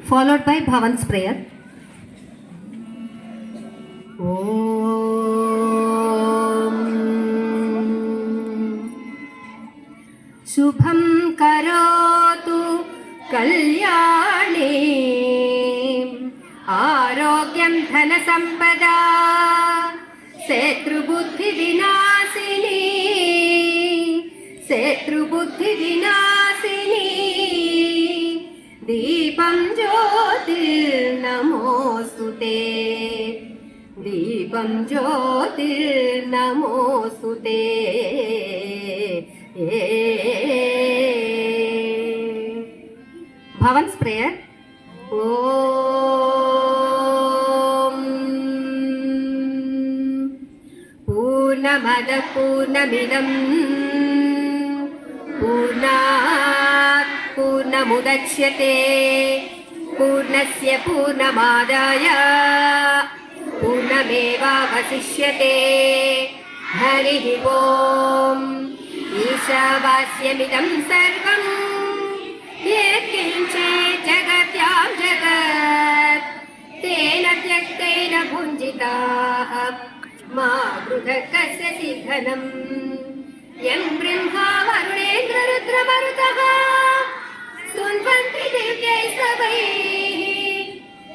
followed by Bhavan's prayer. शुभं करोतु कल्याणे आरोग्यं धनसम्पदा शत्रुबुद्धिविनाशिनी दीपं ज्योतिर्नमोऽस्तुते दीपं ज्योतिर्नमोऽस्तुते Bhavan's prayer. Om Purnamada Purnamidam Purnat Purnamudachyate Purnasya Purnamadaya Purnameva Vasishyate Harihi Om ईशावास्यमिदं सर्वं यत्किञ्चे जगत्यां जगत् तेन त्यक्तेन भुञ्जिताः मा पृथक् कस्यचि धनम् यं ब्रह्मा वरुणेन्द्ररुद्रमरुतः स्तुवन्ति दिव्यैः स्तवैः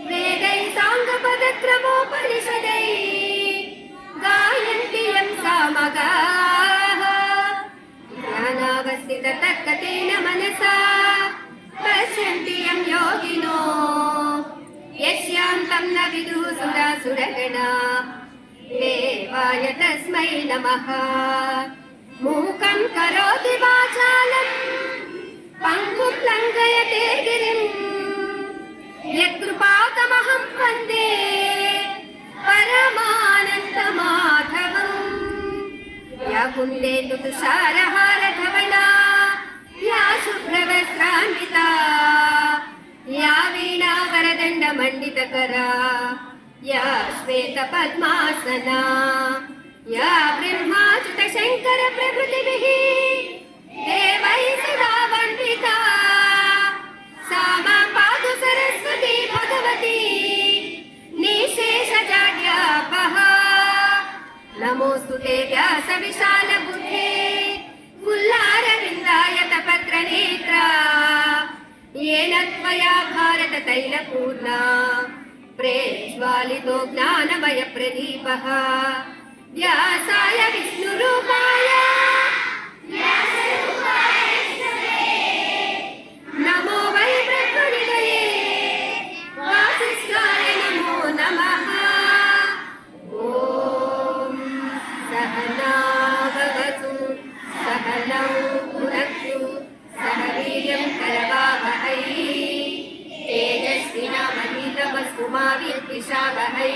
वेदैः साङ्गपदक्रमोपनिषदैः गायन्ति यं सामगाः ज्ञानावस्थिततर्कतेन मनसा पश्यन्ति यं योगिनो यस्यां तं न विदुः सुरासुरगणा देवाय तस्मै नमः मूकं करोति वाचालं पङ्गुं लङ्घयते गिरिं यत्कृपातमहं वन्दे परमानन्दमाधवम् या कुन्देन्दु तुषारहारधवला या शुभ्रवस्त्रान्विता या वीणावरदण्डमण्डितकरा या श्वेतपद्मासना या ब्रह्माच्युतशङ्करप्रभृतिभिः देवैः सदा वन्दिता सा मां पातु सरस्वती भगवती निःशेषजाड्यापः नमोऽस्तु ते व्यासविशालबुद्धे फुल्लारविन्दायतपत्रनेत्रा येन त्वया भारततैलपूर्णा प्रेज्वालितो ज्ञानमयप्रदीपः व्यासाय विष्णुरूपाय नमो वै ब्रह्मनिधये वासिष्ठाय नमो नमः सहनावतु सहनौ भुनक्तु सह वीर्यं करवावहै तेजस्विनावधीतमस्तु मा विद्विषावहै